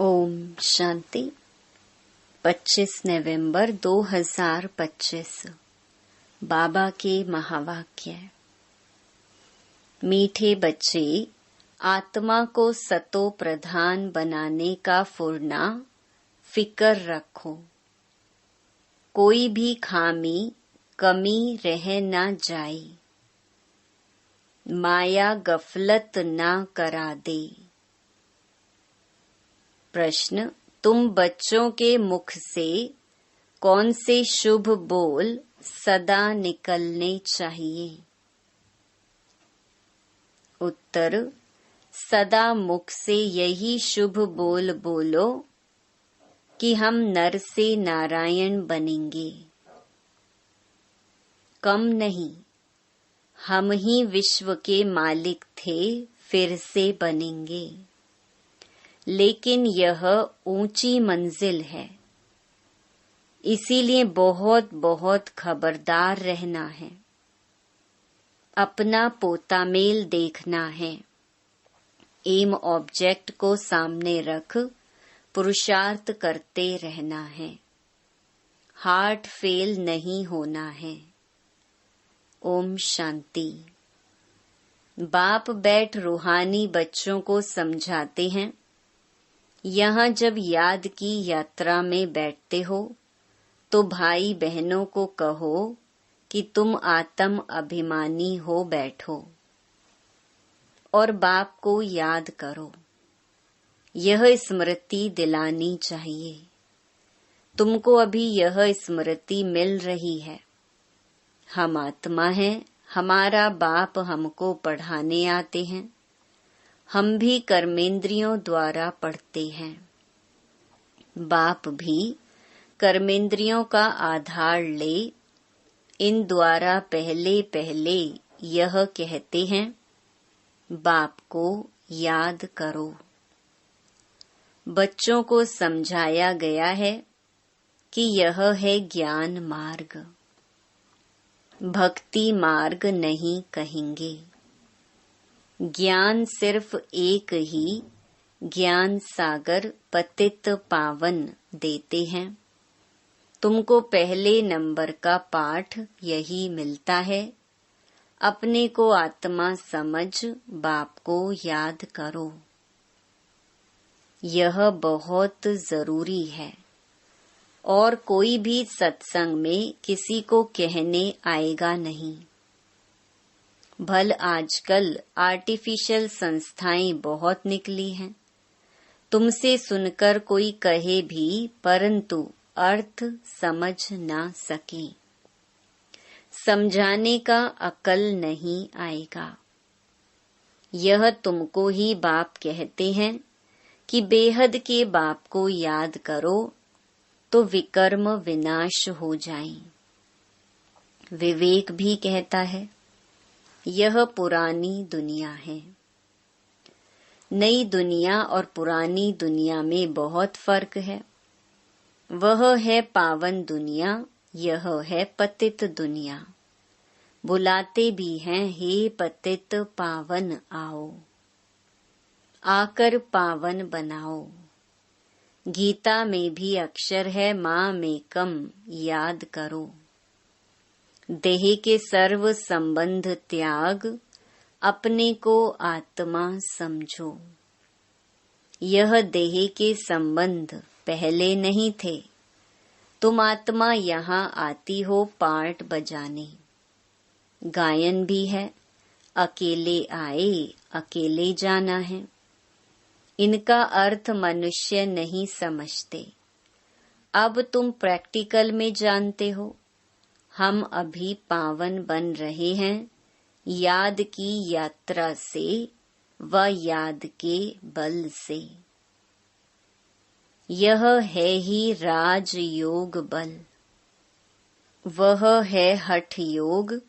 ओम शांति। 25 नवंबर 2025 बाबा के महावाक्य। मीठे बच्चे, आत्मा को सतो प्रधान बनाने का फुरना फिकर रखो। कोई भी खामी कमी रह न जाए। माया गफलत ना करा दे। प्रश्न, तुम बच्चों के मुख से कौन से शुभ बोल सदा निकलने चाहिए? उत्तर, सदा मुख से यही शुभ बोल बोलो कि हम नर से नारायण बनेंगे। कम नहीं, हम ही विश्व के मालिक थे, फिर से बनेंगे। लेकिन यह ऊंची मंजिल है, इसीलिए बहुत बहुत खबरदार रहना है। अपना पोता मेल देखना है। एम ऑब्जेक्ट को सामने रख पुरुषार्थ करते रहना है। हार्ट फेल नहीं होना है। ओम शांति। बाप बैठ रूहानी बच्चों को समझाते हैं, यहाँ जब याद की यात्रा में बैठते हो तो भाई बहनों को कहो कि तुम आत्म अभिमानी हो बैठो और बाप को याद करो। यह स्मृति दिलानी चाहिए। तुमको अभी यह स्मृति मिल रही है। हम आत्मा हैं, हमारा बाप हमको पढ़ाने आते हैं। हम भी कर्मेंद्रियों द्वारा पढ़ते हैं। बाप भी कर्मेंद्रियों का आधार ले इन द्वारा पहले पहले यह कहते हैं, बाप को याद करो। बच्चों को समझाया गया है कि यह है ज्ञान मार्ग, भक्ति मार्ग नहीं कहेंगे। ज्ञान सिर्फ एक ही ज्ञान सागर पतित पावन देते हैं। तुमको पहले नंबर का पाठ यही मिलता है। अपने को आत्मा समझ बाप को याद करो। यह बहुत जरूरी है और कोई भी सत्संग में किसी को कहने आएगा नहीं। भल आजकल आर्टिफिशियल संस्थाएं बहुत निकली हैं। तुमसे सुनकर कोई कहे भी परंतु अर्थ समझ ना सके। समझाने का अकल नहीं आएगा। यह तुमको ही बाप कहते हैं कि बेहद के बाप को याद करो तो विकर्म विनाश हो जाए। विवेक भी कहता है, यह पुरानी दुनिया है। नई दुनिया और पुरानी दुनिया में बहुत फर्क है। वह है पावन दुनिया, यह है पतित दुनिया। बुलाते भी हैं, हे पतित पावन आओ, आकर पावन बनाओ। गीता में भी अक्षर है, मां में कम याद करो। देह के सर्व संबंध त्याग, अपने को आत्मा समझो। यह देह के संबंध पहले नहीं थे। तुम आत्मा यहाँ आती हो पार्ट बजाने। गायन भी है, अकेले आए अकेले जाना है। इनका अर्थ मनुष्य नहीं समझते। अब तुम प्रैक्टिकल में जानते हो। हम अभी पावन बन रहे हैं याद की यात्रा से व याद के बल से। यह है ही राज योग बल। वह है हठ योग,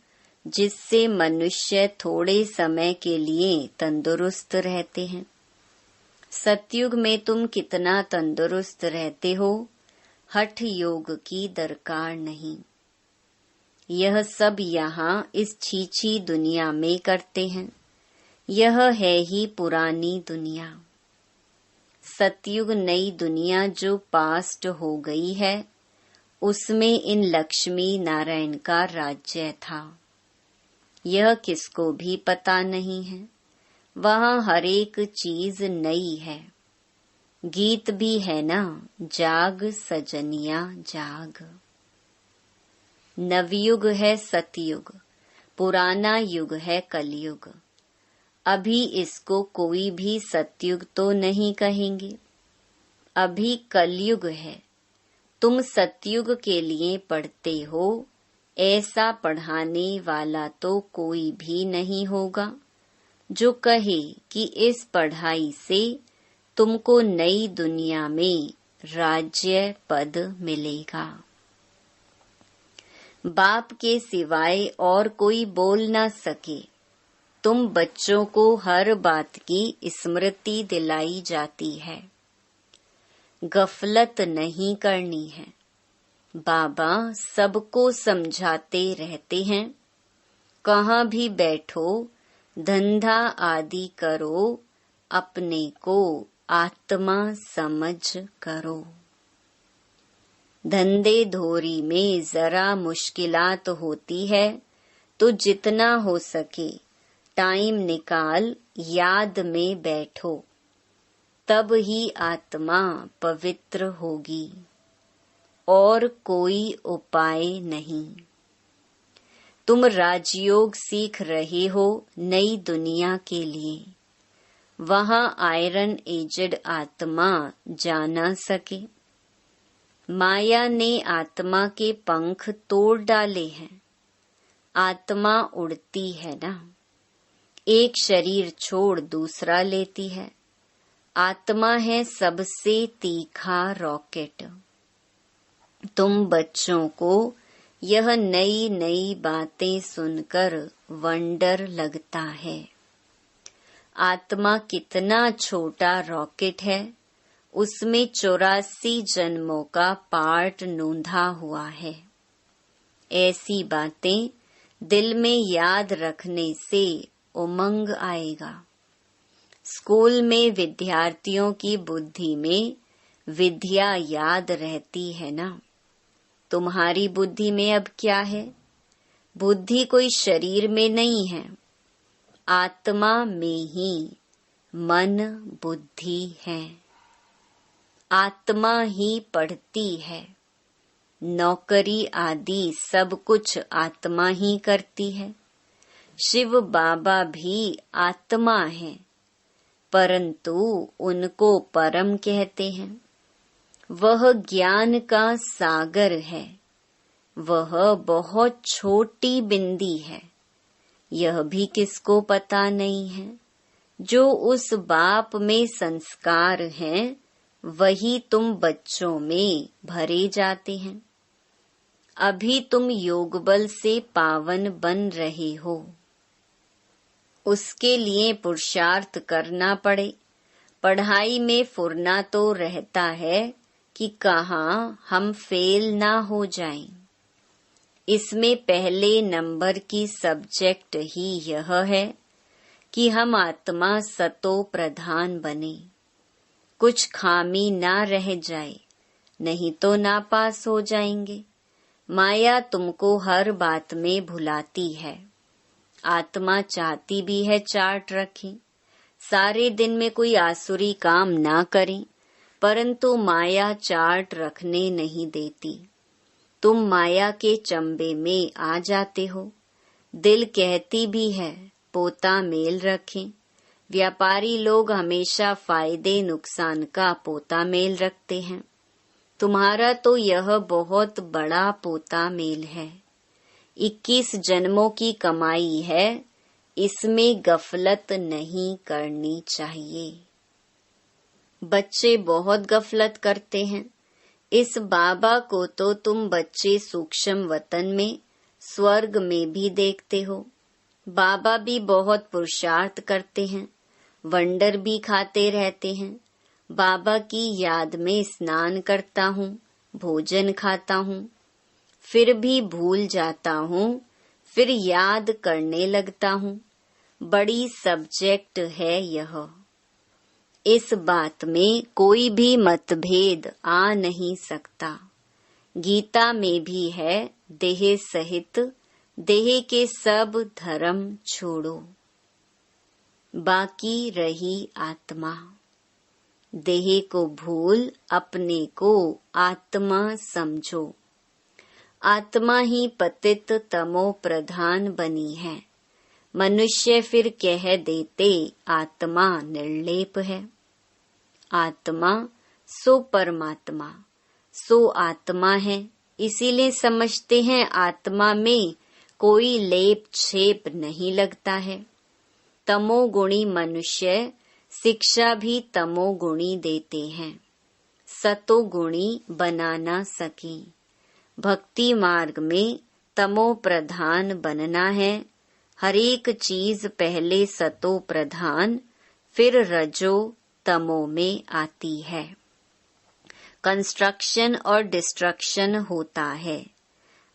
जिससे मनुष्य थोड़े समय के लिए तंदुरुस्त रहते हैं। सतयुग में तुम कितना तंदुरुस्त रहते हो, हठ योग की दरकार नहीं। यह सब यहाँ इस छीछी दुनिया में करते हैं। यह है ही पुरानी दुनिया। सतयुग नई दुनिया जो पास्ट हो गई है, उसमें इन लक्ष्मी नारायण का राज्य था। यह किसको भी पता नहीं है। वहाँ हर एक चीज नई है। गीत भी है ना, जाग सजनिया जाग। नवयुग है सतयुग, पुराना युग है कलयुग। अभी इसको कोई भी सतयुग तो नहीं कहेंगे, अभी कलयुग है। तुम सतयुग के लिए पढ़ते हो, ऐसा पढ़ाने वाला तो कोई भी नहीं होगा जो कहे कि इस पढ़ाई से तुमको नई दुनिया में राज्य पद मिलेगा। बाप के सिवाय और कोई बोल ना सके। तुम बच्चों को हर बात की स्मृति दिलाई जाती है। गफलत नहीं करनी है। बाबा सबको समझाते रहते हैं, कहाँ भी बैठो, धंधा आदि करो, अपने को आत्मा समझ करो। धंधे धोरी में जरा मुश्किलात होती है, तो जितना हो सके टाइम निकाल याद में बैठो, तब ही आत्मा पवित्र होगी, और कोई उपाय नहीं। तुम राजयोग सीख रहे हो नई दुनिया के लिए। वहाँ आयरन एजेड आत्मा जा न सके। माया ने आत्मा के पंख तोड़ डाले हैं। आत्मा उड़ती है ना, एक शरीर छोड़ दूसरा लेती है। आत्मा है सबसे तीखा रॉकेट। तुम बच्चों को यह नई नई बातें सुनकर वंडर लगता है। आत्मा कितना छोटा रॉकेट है, उसमें 84 जन्मों का पार्ट नोंधा हुआ है। ऐसी बातें दिल में याद रखने से उमंग आएगा। स्कूल में विद्यार्थियों की बुद्धि में विद्या याद रहती है ना। तुम्हारी बुद्धि में अब क्या है? बुद्धि कोई शरीर में नहीं है, आत्मा में ही मन बुद्धि है। आत्मा ही पढ़ती है। नौकरी आदि सब कुछ आत्मा ही करती है। शिव बाबा भी आत्मा है, परंतु उनको परम कहते हैं। वह ज्ञान का सागर है। वह बहुत छोटी बिंदी है। यह भी किसको पता नहीं है। जो उस बाप में संस्कार हैं, वही तुम बच्चों में भरे जाते हैं। अभी तुम योग बल से पावन बन रहे हो। उसके लिए पुरुषार्थ करना पड़े। पढ़ाई में फुरना तो रहता है कि कहाँ हम फेल ना हो जाएं। इसमें पहले नंबर की सब्जेक्ट ही यह है कि हम आत्मा सतो प्रधान बने, कुछ खामी ना रह जाए, नहीं तो नापास हो जाएंगे। माया तुमको हर बात में भुलाती है। आत्मा चाहती भी है चार्ट रखें, सारे दिन में कोई आसुरी काम ना करें, परंतु माया चार्ट रखने नहीं देती। तुम माया के चंबे में आ जाते हो। दिल कहती भी है पोता मेल रखें। व्यापारी लोग हमेशा फायदे नुकसान का पोता मेल रखते हैं। तुम्हारा तो यह बहुत बड़ा पोता मेल है। 21 जन्मों की कमाई है, इसमें गफलत नहीं करनी चाहिए। बच्चे बहुत गफलत करते हैं। इस बाबा को तो तुम बच्चे सूक्ष्म वतन में, स्वर्ग में भी देखते हो। बाबा भी बहुत पुरुषार्थ करते हैं, वंडर भी खाते रहते हैं। बाबा की याद में स्नान करता हूँ, भोजन खाता हूँ, फिर भी भूल जाता हूँ, फिर याद करने लगता हूँ। बड़ी सब्जेक्ट है यह। इस बात में कोई भी मतभेद आ नहीं सकता। गीता में भी है, देह सहित देह के सब धर्म छोड़ो, बाकी रही आत्मा। देह को भूल अपने को आत्मा समझो। आत्मा ही पतित तमो प्रधान बनी है। मनुष्य फिर कह देते आत्मा निर्लेप है। आत्मा सो परमात्मा, सो आत्मा है, इसीलिए समझते हैं आत्मा में कोई लेप छेप नहीं लगता है। तमोगुणी मनुष्य शिक्षा भी तमोगुणी देते हैं, सतोगुणी बना न सकी। भक्ति मार्ग में तमो प्रधान बनना है। हर एक चीज पहले सतो प्रधान, फिर रजो तमो में आती है। कंस्ट्रक्शन और डिस्ट्रक्शन होता है।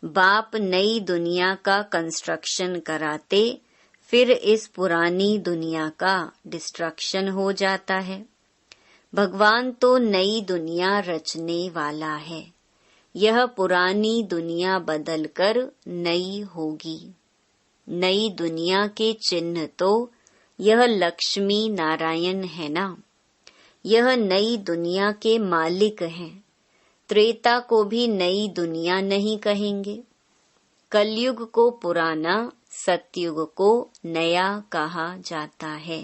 बाप नई दुनिया का कंस्ट्रक्शन कराते, फिर इस पुरानी दुनिया का डिस्ट्रक्शन हो जाता है। भगवान तो नई दुनिया रचने वाला है। यह पुरानी दुनिया बदलकर नई होगी। नई दुनिया के चिन्ह तो यह लक्ष्मी नारायण है ना। यह नई दुनिया के मालिक हैं। त्रेता को भी नई दुनिया नहीं कहेंगे। कलयुग को पुराना, सतयुग को नया कहा जाता है।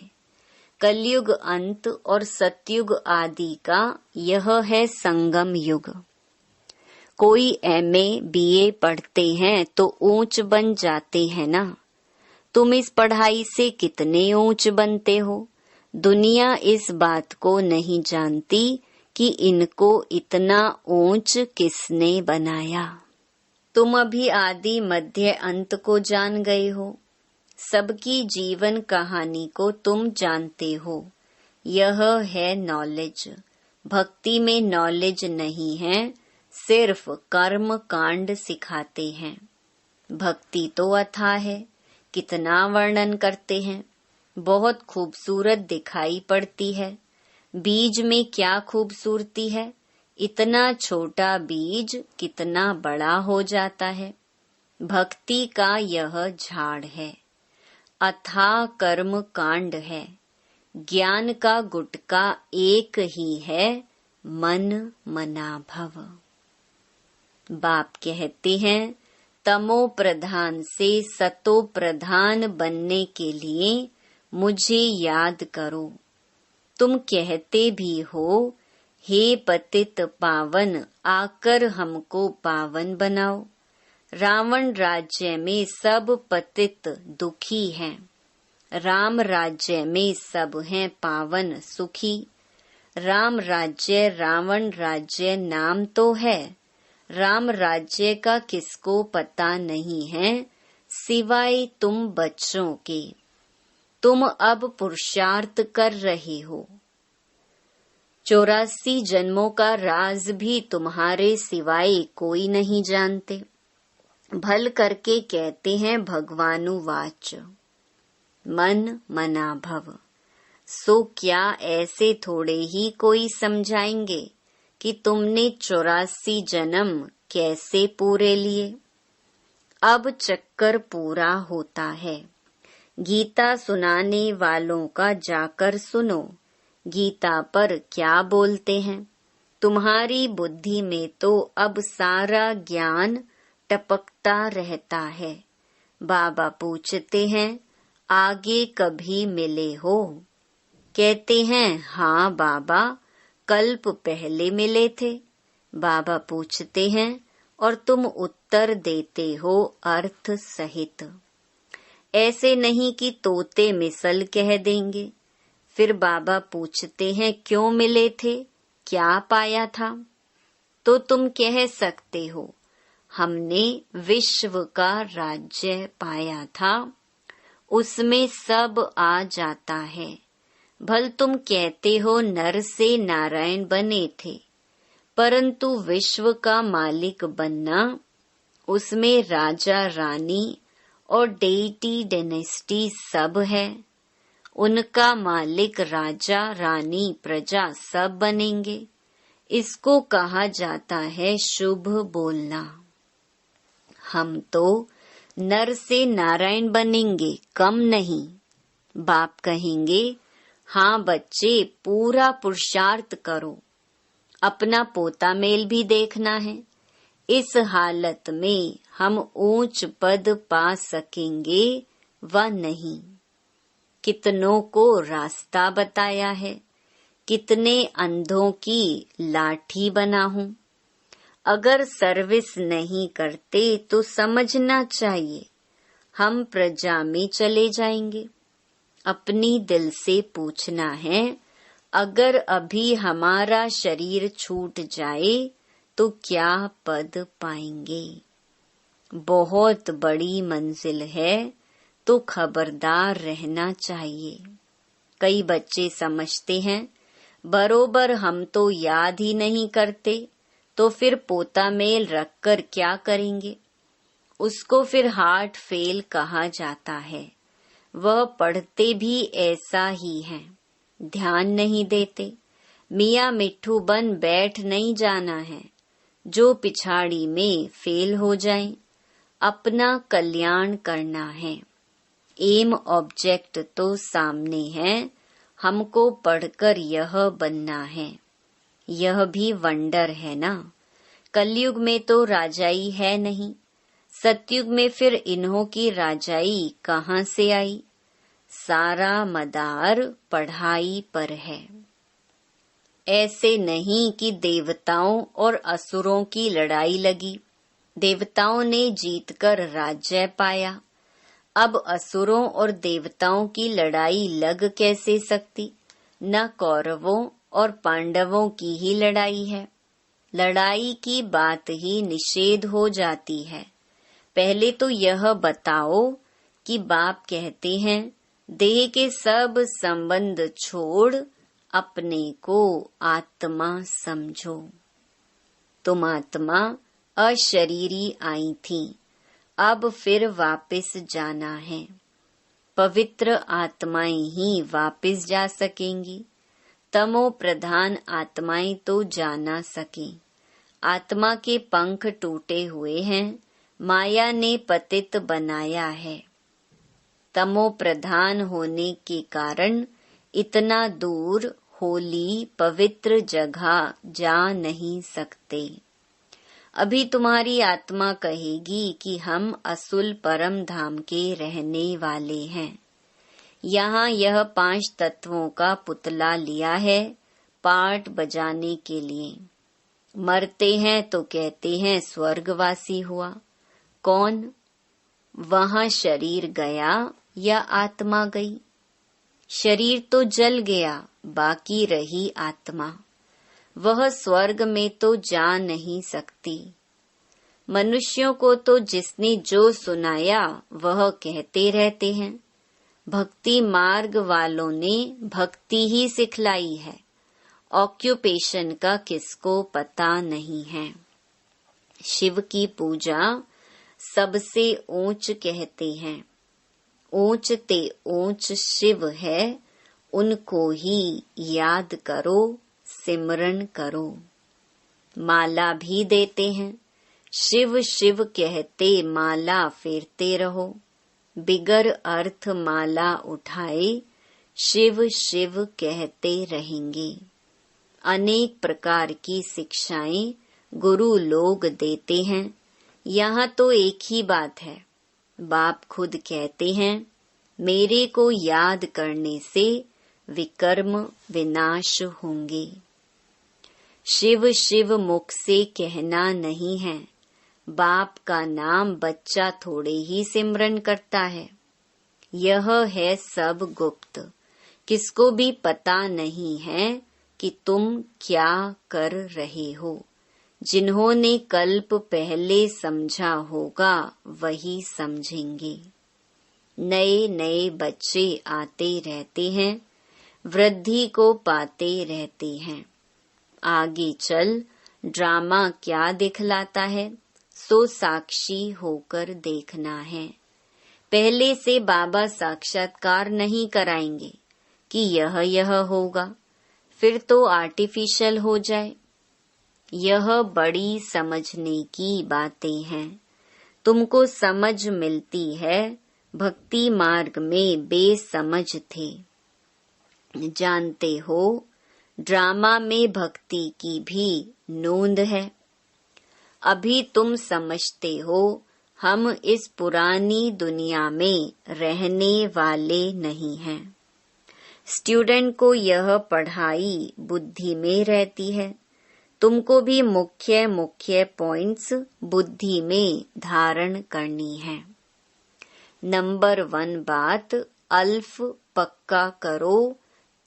कलयुग अंत और सतयुग आदि का यह है संगम युग। कोई एमए बीए पढ़ते हैं तो ऊंच बन जाते हैं ना। तुम इस पढ़ाई से कितने ऊंच बनते हो। दुनिया इस बात को नहीं जानती कि इनको इतना ऊंच किसने बनाया। तुम अभी आदि मध्य अंत को जान गए हो। सबकी जीवन कहानी को तुम जानते हो। यह है नॉलेज। भक्ति में नॉलेज नहीं है, सिर्फ कर्म कांड सिखाते हैं। भक्ति तो अथाह है, कितना वर्णन करते हैं। बहुत खूबसूरत दिखाई पड़ती है। बीज में क्या खूबसूरती है। इतना छोटा बीज कितना बड़ा हो जाता है। भक्ति का यह झाड़ है। अथाह कर्म कांड है। ज्ञान का गुटका एक ही है, मन मना भव। बाप कहते हैं, तमो प्रधान से सतो प्रधान बनने के लिए मुझे याद करो। तुम कहते भी हो, हे पतित पावन, आकर हमको पावन बनाओ। रावण राज्य में सब पतित दुखी हैं। राम राज्य में सब हैं पावन सुखी। राम राज्य रावण राज्य नाम तो है। राम राज्य का किसको पता नहीं है, सिवाय तुम बच्चों के। तुम अब पुरुषार्थ कर रहे हो। 84 जन्मों का राज भी तुम्हारे सिवाय कोई नहीं जानते। भल करके कहते हैं भगवानुवाच, मन मना भव। सो क्या ऐसे थोड़े ही कोई समझाएंगे कि तुमने 84 जन्म कैसे पूरे लिए। अब चक्कर पूरा होता है। गीता सुनाने वालों का जाकर सुनो। गीता पर क्या बोलते हैं। तुम्हारी बुद्धि में तो अब सारा ज्ञान टपकता रहता है। बाबा पूछते हैं, आगे कभी मिले हो। कहते हैं, हाँ बाबा, कल्प पहले मिले थे। बाबा पूछते हैं, और तुम उत्तर देते हो अर्थ सहित। ऐसे नहीं कि तोते मिसल कह देंगे। फिर बाबा पूछते हैं, क्यों मिले थे, क्या पाया था। तो तुम कह सकते हो, हमने विश्व का राज्य पाया था। उसमें सब आ जाता है। भल तुम कहते हो नर से नारायण बने थे, परंतु विश्व का मालिक बनना, उसमें राजा रानी और डेटी डेनेस्टी सब है। उनका मालिक राजा रानी प्रजा सब बनेंगे। इसको कहा जाता है शुभ बोलना। हम तो नर से नारायण बनेंगे, कम नहीं। बाप कहेंगे, हाँ बच्चे, पूरा पुरुषार्थ करो, अपना पोता मेल भी देखना है। इस हालत में हम ऊंच पद पा सकेंगे व नहीं। कितनों को रास्ता बताया है, कितने अंधों की लाठी बना हूँ। अगर सर्विस नहीं करते तो समझना चाहिए हम प्रजा में चले जाएंगे। अपनी दिल से पूछना है, अगर अभी हमारा शरीर छूट जाए तो क्या पद पाएंगे। बहुत बड़ी मंजिल है तो खबरदार रहना चाहिए। कई बच्चे समझते हैं बरोबर हम तो याद ही नहीं करते, तो फिर पोता मेल रखकर क्या करेंगे। उसको फिर हार्ट फेल कहा जाता है। वह पढ़ते भी ऐसा ही है, ध्यान नहीं देते। मियाँ मिट्ठू बन बैठ नहीं जाना है, जो पिछाड़ी में फेल हो जाए। अपना कल्याण करना है। एम ऑब्जेक्ट तो सामने है, हमको पढ़कर यह बनना है। यह भी वंडर है ना। कलयुग में तो राजाई है नहीं, सतयुग में फिर इन्हों की राजाई कहाँ से आई। सारा मदार पढ़ाई पर है। ऐसे नहीं कि देवताओं और असुरों की लड़ाई लगी, देवताओं ने जीतकर राज्य पाया। अब असुरों और देवताओं की लड़ाई लग कैसे सकती। न कौरवों और पांडवों की ही लड़ाई है। लड़ाई की बात ही निषेध हो जाती है। पहले तो यह बताओ कि बाप कहते हैं देह के सब संबंध छोड़ अपने को आत्मा समझो। तुम आत्मा अशरीरी आई थी, अब फिर वापस जाना है। पवित्र आत्माएं ही वापस जा सकेंगी, तमो प्रधान आत्माएं तो जा ना सके। आत्मा के पंख टूटे हुए हैं, माया ने पतित बनाया है। तमो प्रधान होने के कारण इतना दूर होली पवित्र जगह जा नहीं सकते। अभी तुम्हारी आत्मा कहेगी कि हम असुल परम धाम के रहने वाले हैं। यहाँ यह 5 तत्वों का पुतला लिया है पार्ट बजाने के लिए। मरते हैं तो कहते हैं स्वर्गवासी हुआ। कौन? वहाँ शरीर गया या आत्मा गई? शरीर तो जल गया, बाकी रही आत्मा। वह स्वर्ग में तो जा नहीं सकती। मनुष्यों को तो जिसने जो सुनाया वह कहते रहते हैं। भक्ति मार्ग वालों ने भक्ति ही सिखलाई है। ऑक्यूपेशन का किसको पता नहीं है। शिव की पूजा सबसे ऊंच कहते हैं। ऊंच ते ऊंच शिव है, उनको ही याद करो, सिमरन करो। माला भी देते हैं, शिव शिव कहते माला फेरते रहो। बिगर अर्थ माला उठाए शिव शिव कहते रहेंगे। अनेक प्रकार की शिक्षाएं गुरु लोग देते हैं। यहाँ तो एक ही बात है। बाप खुद कहते हैं मेरे को याद करने से विकर्म विनाश होंगे। शिव शिव मुख से कहना नहीं है। बाप का नाम बच्चा थोड़े ही सिमरन करता है। यह है सब गुप्त, किसको भी पता नहीं है कि तुम क्या कर रहे हो। जिन्होंने कल्प पहले समझा होगा वही समझेंगे। नए नए बच्चे आते रहते हैं, वृद्धि को पाते रहते हैं। आगे चल ड्रामा क्या दिखलाता है सो साक्षी होकर देखना है। पहले से बाबा साक्षात्कार नहीं कराएंगे, कि यह होगा, फिर तो आर्टिफिशियल हो जाए। यह बड़ी समझने की बातें हैं। तुमको समझ मिलती है, भक्ति मार्ग में बेसमझ थे। जानते हो, ड्रामा में भक्ति की भी नोंद है। अभी तुम समझते हो, हम इस पुरानी दुनिया में रहने वाले नहीं हैं। स्टूडेंट को यह पढ़ाई बुद्धि में रहती है। तुमको भी मुख्य मुख्य पॉइंट्स बुद्धि में धारण करनी है। नंबर 1 बात, अल्फ पक्का करो,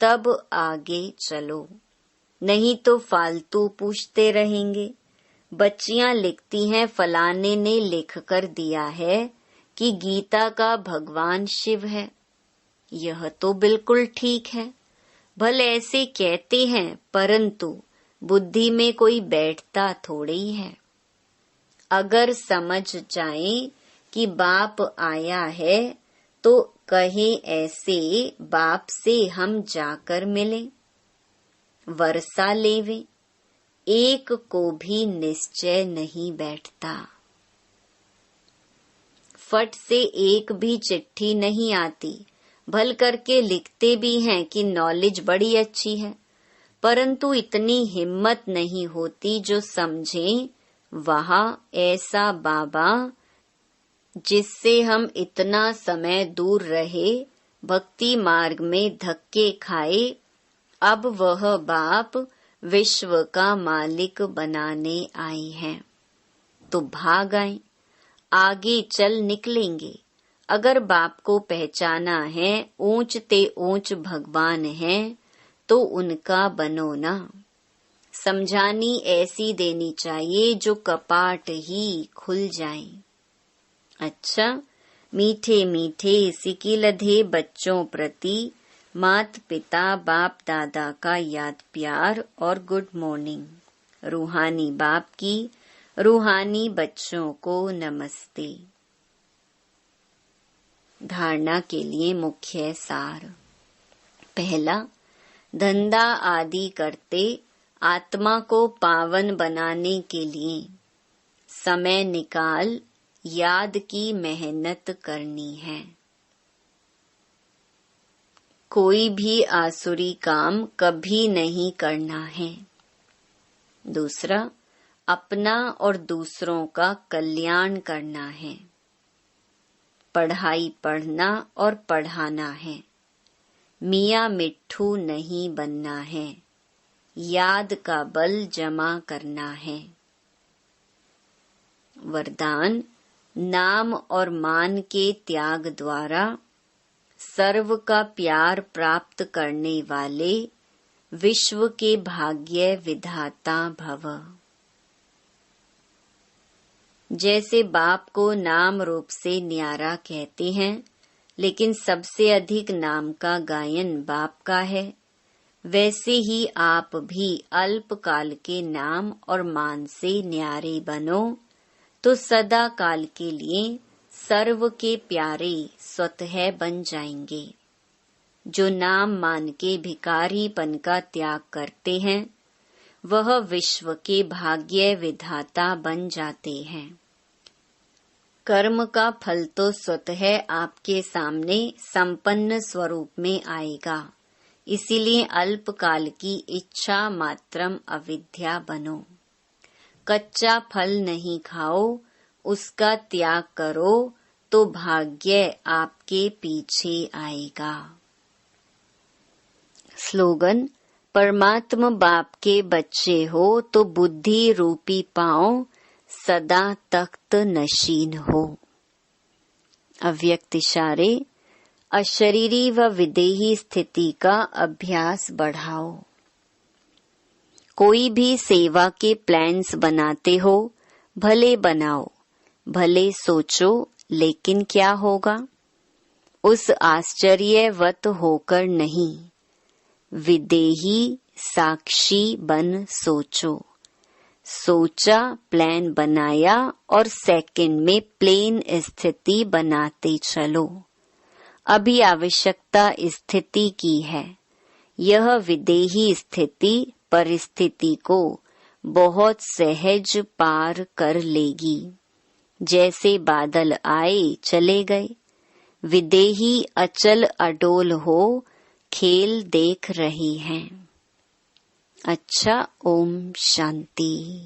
तब आगे चलो, नहीं तो फालतू पूछते रहेंगे। बच्चियां लिखती हैं, फलाने ने लिख कर दिया है कि गीता का भगवान शिव है। यह तो बिल्कुल ठीक है, भले ऐसे कहते हैं, परंतु बुद्धि में कोई बैठता थोड़ी है। अगर समझ जाए कि बाप आया है तो कहे ऐसे बाप से हम जाकर मिलें, वर्षा लेवे, एक को भी निश्चय नहीं बैठता। फट से एक भी चिट्ठी नहीं आती। भल करके लिखते भी हैं कि नॉलेज बड़ी अच्छी है, परंतु इतनी हिम्मत नहीं होती जो समझें वहाँ ऐसा बाबा जिससे हम इतना समय दूर रहे, भक्ति मार्ग में धक्के खाए, अब वह बाप विश्व का मालिक बनाने आए हैं। तो भाग आए, आगे चल निकलेंगे। अगर बाप को पहचाना है, ऊंच ते ऊंच भगवान है, तो उनका बनो ना। समझानी ऐसी देनी चाहिए जो कपाट ही खुल जाए। अच्छा, मीठे मीठे सिकी लधे बच्चों प्रति मात पिता बाप दादा का याद प्यार और गुड मॉर्निंग। रूहानी बाप की रूहानी बच्चों को नमस्ते। धारणा के लिए मुख्य सार। पहला, धंधा आदि करते आत्मा को पावन बनाने के लिए समय निकाल याद की मेहनत करनी है। कोई भी आसुरी काम कभी नहीं करना है। दूसरा, अपना और दूसरों का कल्याण करना है। पढ़ाई पढ़ना और पढ़ाना है। मियाँ मिट्ठू नहीं बनना है। याद का बल जमा करना है। वरदान, नाम और मान के त्याग द्वारा सर्व का प्यार प्राप्त करने वाले विश्व के भाग्य विधाता भव। जैसे बाप को नाम रूप से न्यारा कहते हैं, लेकिन सबसे अधिक नाम का गायन बाप का है, वैसे ही आप भी अल्पकाल के नाम और मान से न्यारे बनो, तो सदा काल के लिए सर्व के प्यारे स्वतः बन जाएंगे। जो नाम मान के भिखारीपन का त्याग करते हैं, वह विश्व के भाग्य विधाता बन जाते हैं। कर्म का फल तो स्वतः आपके सामने संपन्न स्वरूप में आएगा, इसीलिए अल्पकाल की इच्छा मात्रम अविद्या बनो। कच्चा फल नहीं खाओ, उसका त्याग करो, तो भाग्य आपके पीछे आएगा। स्लोगन, परमात्मा बाप के बच्चे हो तो बुद्धि रूपी पांव सदा तख्त नशीन हो। अव्यक्त इशारे, अशरीरी व विदेही स्थिति का अभ्यास बढ़ाओ। कोई भी सेवा के प्लान्स बनाते हो, भले बनाओ, भले सोचो, लेकिन क्या होगा? उस आश्चर्यवत होकर नहीं, विदेही साक्षी बन सोचो। सोचा, प्लान बनाया और सेकंड में प्लेन स्थिति बनाते चलो। अभी आवश्यकता स्थिति की है। यह विदेही स्थिति परिस्थिति को बहुत सहज पार कर लेगी। जैसे बादल आए चले गए, विदेही अचल अडोल हो खेल देख रही हैं। अच्छा, ओम शांति।